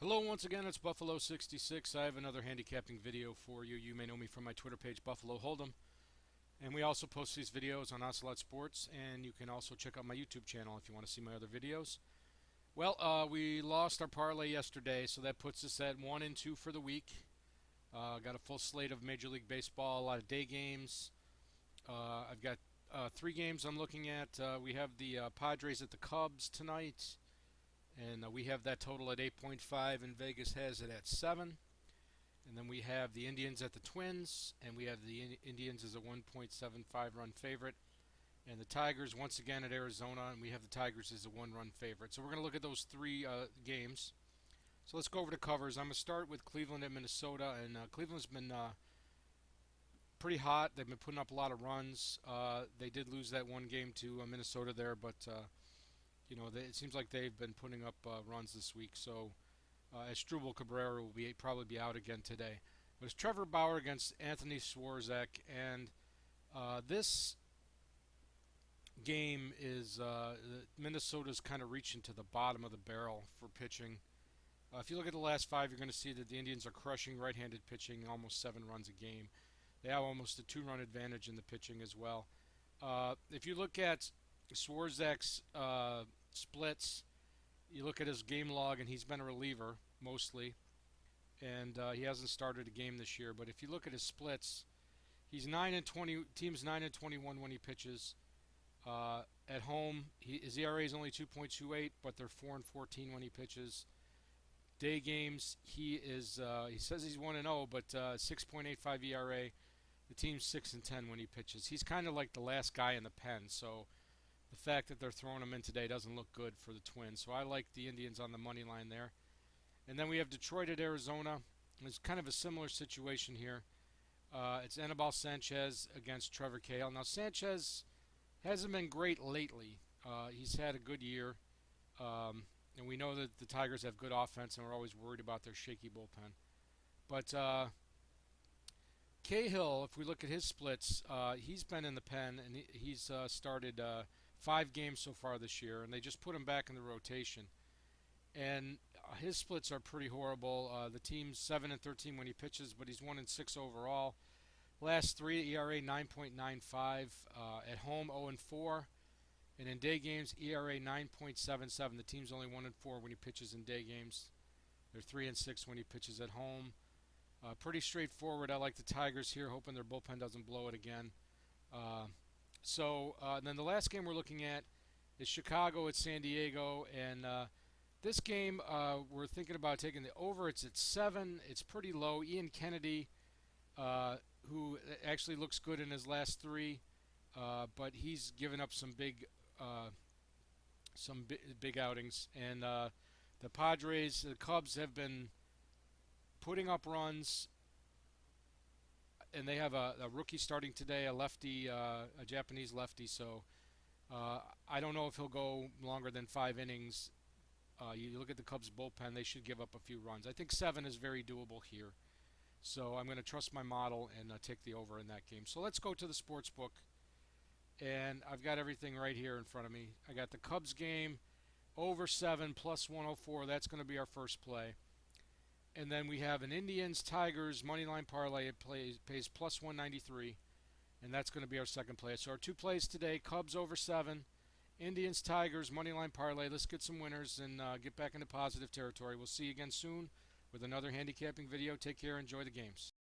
Hello once again, it's Buffalo66. I have another handicapping video for you. You may know me from my Twitter page, Buffaloholdem. And we also post these videos on Ocelot Sports, and you can also check out my YouTube channel if you want to see my other videos. Well, we lost our parlay yesterday, so that puts us at 1-2 for the week. Got a full slate of Major League Baseball, a lot of day games. I've got 3 games I'm looking at. We have the Padres at the Cubs tonight. And we have that total at 8.5, and Vegas has it at 7. And then we have the Indians at the Twins, and we have the Indians as a 1.75 run favorite. And the Tigers once again at Arizona, and we have the Tigers as a 1-run favorite. So we're going to look at those 3 games. So let's go over the covers. I'm going to start with Cleveland and Minnesota, and Cleveland's been pretty hot. They've been putting up a lot of runs. They did lose that one game to Minnesota there, but you know, it seems like they've been putting up runs this week. So Asdrubal Cabrera will probably be out again today. But it's Trevor Bauer against Anthony Swarzak, and this game is Minnesota's kind of reaching to the bottom of the barrel for pitching. If you look at the last 5, you're going to see that the Indians are crushing right-handed pitching, almost 7 runs a game. They have almost a 2-run advantage in the pitching as well. If you look at Swarzak's splits, you look at his game log, and he's been a reliever mostly, and he hasn't started a game this year. But if you look at his splits, he's 9-20. Team's 9-21 when he pitches. At home, his ERA is only 2.28, but they're 4-14 when he pitches. Day games, he says he's 1-0, but 6.85 ERA. The team's 6-10 when he pitches. He's kind of like the last guy in the pen, so the fact that they're throwing him in today doesn't look good for the Twins. So I like the Indians on the money line there. And then we have Detroit at Arizona. It's kind of a similar situation here. It's Anibal Sanchez against Trevor Cahill. Now, Sanchez hasn't been great lately. He's had a good year. And we know that the Tigers have good offense, and we're always worried about their shaky bullpen. But Cahill, if we look at his splits, he's been in the pen, and he's started 5 games so far this year, and they just put him back in the rotation. And his splits are pretty horrible. The team's 7-13 when he pitches, but he's 1-6 overall. Last 3, ERA 9.95. At home, 0-4. And in day games, ERA 9.77. The team's only 1-4 when he pitches in day games. They're 3-6 when he pitches at home. Pretty straightforward. I like the Tigers here, hoping their bullpen doesn't blow it again. And then the last game we're looking at is Chicago at San Diego, and this game we're thinking about taking the over. It's at 7. It's pretty low. Ian Kennedy, who actually looks good in his last 3, but he's given up some big outings. And the Padres, the Cubs have been putting up runs, and they have a rookie starting today, a lefty, a Japanese lefty. So I don't know if he'll go longer than 5 innings. You look at the Cubs bullpen; they should give up a few runs. I think 7 is very doable here. So I'm going to trust my model and take the over in that game. So let's go to the sports book, and I've got everything right here in front of me. I got the Cubs game over 7 plus 104. That's going to be our first play. And then we have an Indians-Tigers moneyline parlay. It pays plus 193, and that's going to be our second play. So our 2 plays today, Cubs over 7, Indians-Tigers moneyline parlay. Let's get some winners and get back into positive territory. We'll see you again soon with another handicapping video. Take care. Enjoy the games.